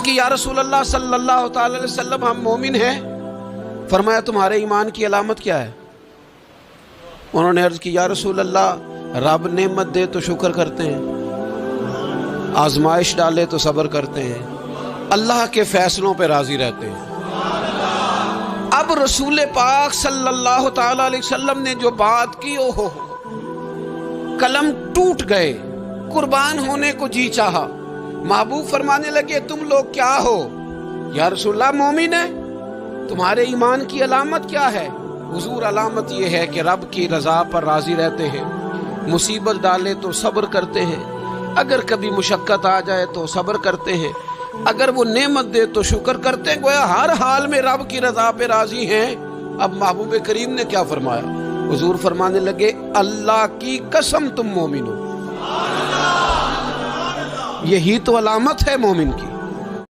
کہ یا رسول اللہ صلی اللہ تعالی علیہ وسلم ہم مومن ہیں۔ فرمایا تمہارے ایمان کی علامت کیا ہے؟ انہوں نے عرض کی یا رسول اللہ رب نعمت دے تو شکر کرتے ہیں، آزمائش ڈالے تو صبر کرتے ہیں، اللہ کے فیصلوں پہ راضی رہتے ہیں۔ اب رسول پاک صلی اللہ تعالی علیہ وسلم نے جو بات کی اوہو قلم ٹوٹ گئے، قربان ہونے کو جی چاہا۔ محبوب فرمانے لگے تم لوگ کیا ہو؟ یا رسول اللہ مومن ہے۔ تمہارے ایمان کی علامت کیا ہے؟ حضور علامت یہ ہے کہ رب کی رضا پر راضی رہتے ہیں، مصیبت ڈالے تو صبر کرتے ہیں، اگر کبھی مشقت آ جائے تو صبر کرتے ہیں، اگر وہ نعمت دے تو شکر کرتے ہیں، گویا ہر حال میں رب کی رضا پہ راضی ہیں۔ اب محبوب کریم نے کیا فرمایا؟ حضور فرمانے لگے اللہ کی قسم تم مومن ہو۔ یہی تو علامت ہے مومن کی۔